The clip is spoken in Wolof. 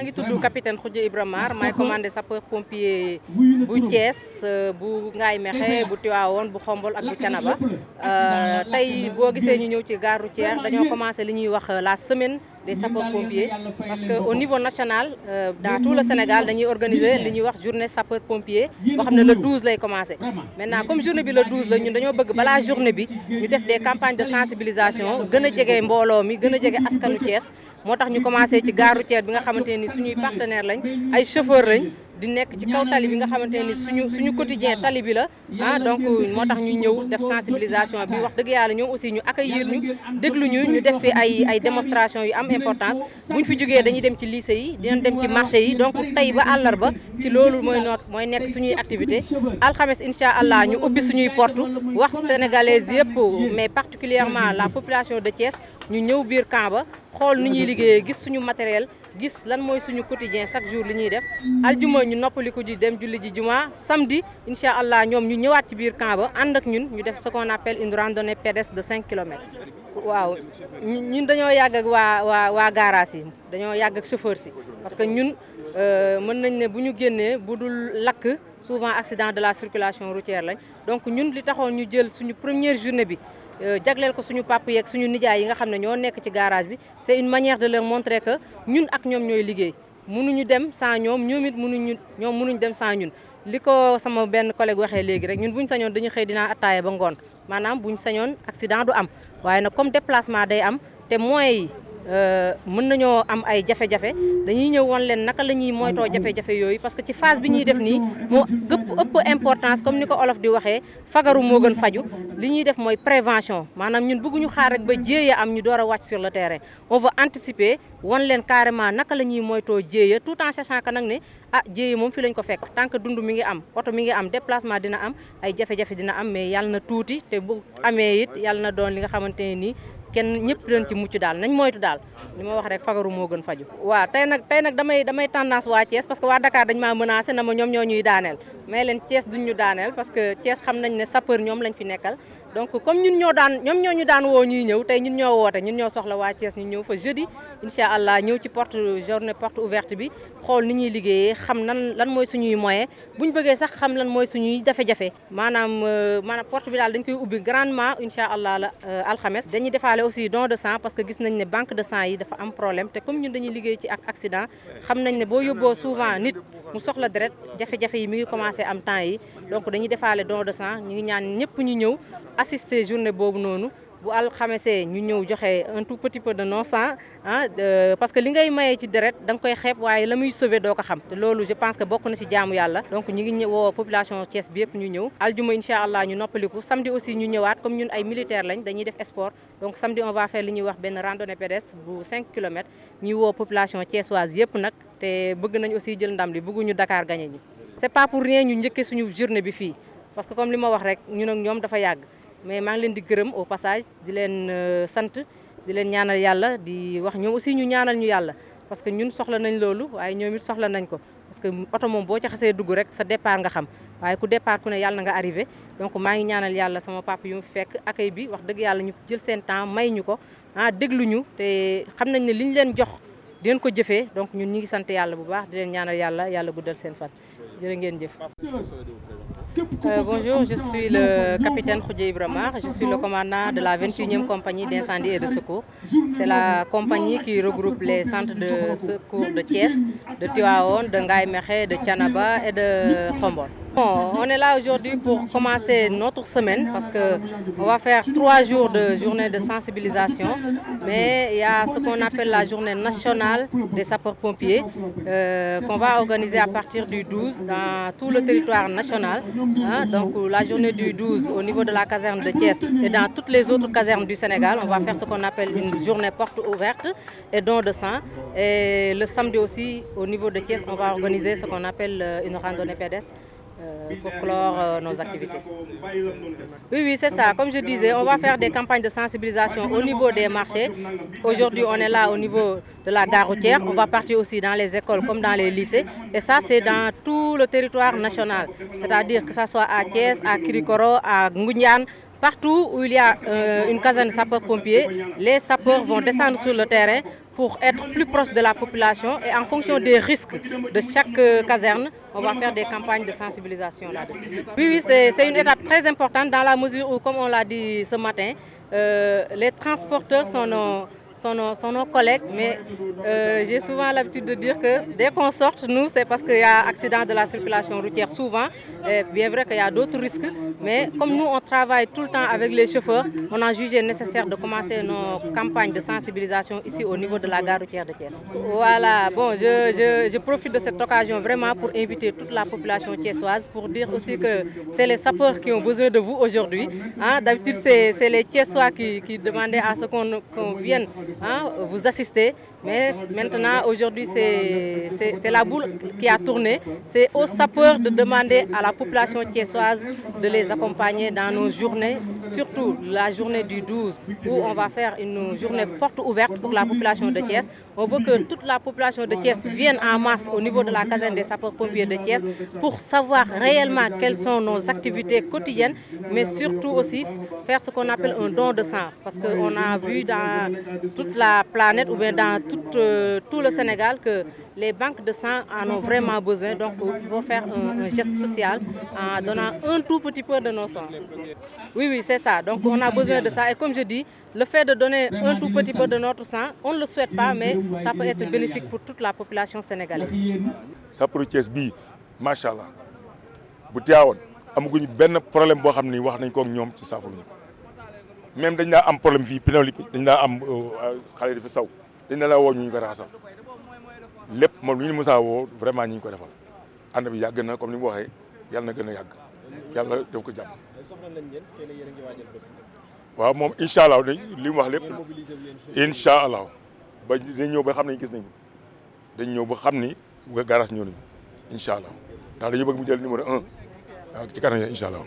ngi tudd capitaine Khoudia Ibra Mar maay commandé sapeur pompier bu Thiès bu Ngaye Mékhé bu Tivaouane bu Khombole ak bu Thiénaba tey boo gisee ñu ñëw ci gare routière dañoo commencé li ñuy wax la semaine des sapeurs pompiers parce que au niveau national dans tout le Sénégal dañuy organiser li ñuy wax journée sapeur pompier boo xam ne le 12 lay commencé. Maintenant comme journée bi le 12 la ñun dañoo bëgg balaa journée bi ñu def des campagnes de sensibilisation gën a jege mbooloo mi gën a jege askanu Thiès. moo tax ñu commencé ci gare routière bi nga xamante ne ni suñuy partenaire lañ ay chauffeur lañ di nekk ci kaw tali bi nga xamante ne ni suñu quotidien tali bi la donc moo tax ñu ñëw def sensibilisation bi wax dëgg yàlla ñoom aussi ñu accueillir ñu déglu ñu def fi ay démonstration yu am importance buñ fi jógee dañuy dem ci lycée yi dinañ dem ci marché yi donc tey ba àllarba ci loolu mooy nekk suñuy activité alxames incha allah ñu ubbi suñuy porte wax sénégalaises yëpp mais particulièrement la population de Thiès ñu ñëw biir camp ba xool ni ñuy liggéeyee gis suñu matériel gis lan mooy suñu quotidien chaque jour li ñuy def aljuma ñu noppaliku ji dem julli ji juma samedi incha allah ñoom ñu ñëwaat ci biir camp ba ànd ak ñun ñu def ce qu'on appelle une randonnée pédestre de 5 kilomètres. waaw ñun dañoo yàgg ak waa garage yi dañoo yàgg ak chauffeur si parce que ñun mën nañ ne bu ñu génnee bu dul lakk souvent accident de la circulation routière lañ donc ñun li taxoon ñu jël suñu première journée bi. jagleel ko suñu papa yeeg suñu nijaay yi nga xam ne ñoo nekk ci garage bi c'est une manière de leur montrer que ñun ak ñoom ñooy liggéey mënuñu dem sans ñoom ñoom it mënuñu dem sans ñun li ko sama benn collègue waxee léegi rek ñun buñ sañoon dañu xëy dinaa attaaya ba ngoon maanaam buñ sañoon accident du am waaye nag comme déplacement day am te moyens yi mën nañoo am ay jafe-jafe dañuy ñëw woon leen naka la ñuy moytoo jafe-jafe yooyu parce que ci phase bi ñuy def nii moo ëpp importance comme ni ko olof di waxee fagaru moo gën faju li ñuy def mooy prévention maanaam ñun bëgguñu xaar rek ba jéeya am ñu door a wàcc sur le terrain on veut anticiper won leen carrément naka la ñuy moytoo jéeya tout en sachant que nag ne jéeya moom fi lañ ko fekk tant que dund mi ngi am oto mi ngi am déplacement dina am ay jafe-jafe dina am mais yàlla na tuuti te bu amee it yàlla na doon li nga xamante ne nii kenn ñëpp doon ci mucc daal nañ moytu daal li ma wax rek fagaru moo gën faju waaw tey nag damay tendance waa Thiès parce que waa Dakar dañ maa menacé na ma ñoom ñoo ñuy daaneel mais leen Thiès duñ ñu daaneel parce que Thiès xam nañ ne sapeur ñoom lañ fi nekkal donc comme ñoom ñoo ñu daan woo ñuy ñëw tey ñun ñoo woote ñun ñoo soxla waa Thiès ñu ñëw fa jeudi incha allah ñëw ci journée porte ouverte bi xool ni ñuy liggéeyee xam lan mooy suñuy moyen buñ bëggee sax xam lan mooy suñuy jafe-jafe maanaam porte bi daal dañ koy ubbi grandement incha allah la alxames dañuy defaale aussi don de sang parce que gis nañ ne banque de sang yi dafa am problème te comme ñun dañuy liggéey ci ak accident xam nañ ne boo yóbboo souvent nit mu soxla deret jafe-jafe yi mi ngi commencé am temps yi donc dañuy defaale don de sang ñu ngi ñaan ñëpp ñu ñëw assister journée boobu noonu bu alxamesee ñu ñëw joxe un tout petit peu de non sang parce que li ngay mayee ci deret da nga koy xeeb waaye la muy sauver doo ko xam te loolu je pense que bokk na ci jaamu yàlla donc ñu ngi woo population Thiès bi yëpp ñu ñëw aljuma incha allah ñu noppaliku samedi aussi ñu ñëwaat comme ñun ay militaires lañ dañuy def sport donc samedi on va faire li ñuy wax benn randonnée pédestre bu 5 kilomètres ñuy woo population thiessoise yëpp nag te bëgg nañ aussi jël ndam li bëgguñu Dakar gagné ñi c'est pas pour rien ñu njëkkee suñu journée bi fii parce que comme li ma wax rek ñun ak ñoom dafa yàgg mais maa ngi leen di gërëm au passage di leen sant di leen ñaanal yàlla di wax ñoom aussi ñu ñaanal ñu yàlla parce que ñun soxla nañ loolu waaye ñoom it soxla nañ ko parce que oto moom boo ci xasee dugg rek sa départ nga xam waaye ku départ ku ne yàlla na nga arrivé donc maa ngi ñaanal yàlla sama papa yu mu fekk accueil bi wax dëgg yàlla ñu jël seen temps may ñu ko déglu ñu te xam nañ ne li ñu leen jox di leen ko jëfee donc ñun ñi ngi sant yàlla bu baax di leen ñaanal yàlla guddal seen fan jërë ngeen jëf. Bonjour, je suis le capitaine Khoudia Ibra Mar, je suis le commandant de la 21e compagnie d'incendie et de secours. C'est la compagnie qui regroupe les centres de secours de Thiès, de Tivaouane, de Ngaye Mékhé, de Thiénaba et de Khombole. Bon, on est là aujourd'hui pour commencer notre semaine parce qu'on va faire 3 jours de journée de sensibilisation, mais il y a ce qu'on appelle la journée nationale des sapeurs-pompiers qu'on va organiser à partir du 12 dans tout le territoire national. Donc la journée du 12 au niveau de la caserne de Thiès et dans toutes les autres casernes du Sénégal, on va faire ce qu'on appelle une journée porte ouverte et don de sang. Et le samedi aussi au niveau de Thiès, on va organiser ce qu'on appelle une randonnée pédestre pour clore nos activités. Oui, c'est ça. Comme je disais, on va faire des campagnes de sensibilisation au niveau des marchés. Aujourd'hui, on est là au niveau de la gare routière. On va partir aussi dans les écoles comme dans les lycées. Et ça, c'est dans tout le territoire national. C'est-à-dire que ça soit à Thiès, à Kirikoro, à Ngoundiane, Partout où il y a une caserne de sapeurs-pompiers, les sapeurs vont descendre sur le terrain pour être plus proches de la population et en fonction des risques de chaque caserne, on va faire des campagnes de sensibilisation là-dessus. Oui, c'est une étape très importante dans la mesure où, comme on l'a dit ce matin, les transporteurs sont nos collègues, mais j'ai souvent l'habitude de dire que dès qu'on sort, nous, c'est parce qu'il y a accident de la circulation routière souvent. Et bien vrai qu'il y a d'autres risques, mais comme nous, on travaille tout le temps avec les chauffeurs, on a jugé nécessaire de commencer nos campagnes de sensibilisation ici au niveau de la gare routière de Thiès. Voilà, bon, je profite de cette occasion vraiment pour inviter toute la population thiessoise, pour dire aussi que c'est les sapeurs qui ont besoin de vous aujourd'hui. Hein. D'habitude, c'est les Thiessois qui demandaient à ce qu'on vienne vous assister. Mais maintenant, aujourd'hui, c'est la boule qui a tourné. C'est aux sapeurs de demander à la population thiessoise de les accompagner dans nos journées, surtout la journée du 12, où on va faire une journée porte ouverte pour la population de Thiès. On veut que toute la population de Thiès vienne en masse au niveau de la caserne des sapeurs-pompiers de Thiès pour savoir réellement quelles sont nos activités quotidiennes, mais surtout aussi faire ce qu'on appelle un don de sang. Parce qu'on a vu dans toute la planète ou bien dans tout le Sénégal que les banques de sang en ont vraiment besoin. Donc, il faut faire un geste social en donnant un tout petit peu de nos sangs. Oui, c'est ça. Donc, on a besoin de ça. Et comme je dis, le fait de donner un tout petit peu de notre sang, on ne le souhaite pas, mais ça peut être bénéfique pour toute la population sénégalaise. Sapeurs Thiès bii macha allah bu teewoon amaguñu benn problème boo xam ni wax nañ ko ak ñoom ci saafara ñu ko même dañ daa am problème fii pénible dañ daa am xale dafa saw dañ la woo ñu ko raxasal lépp moom lu ñu mës a woo vraiment ñu ngi ko defal ànd bi yàgg na comme ni mu waxee yàlla na gën a yàgg yàlla def ko jàmm. waaw moom incha allah li mu wax lépp incha allah ba dañ ñëw ba xam ne gis nañu dañ ñëw ba xam ni garage ñëw nañu incha allah ndax dañu bëgg mu jël numéro 1 ci kanam incha allah.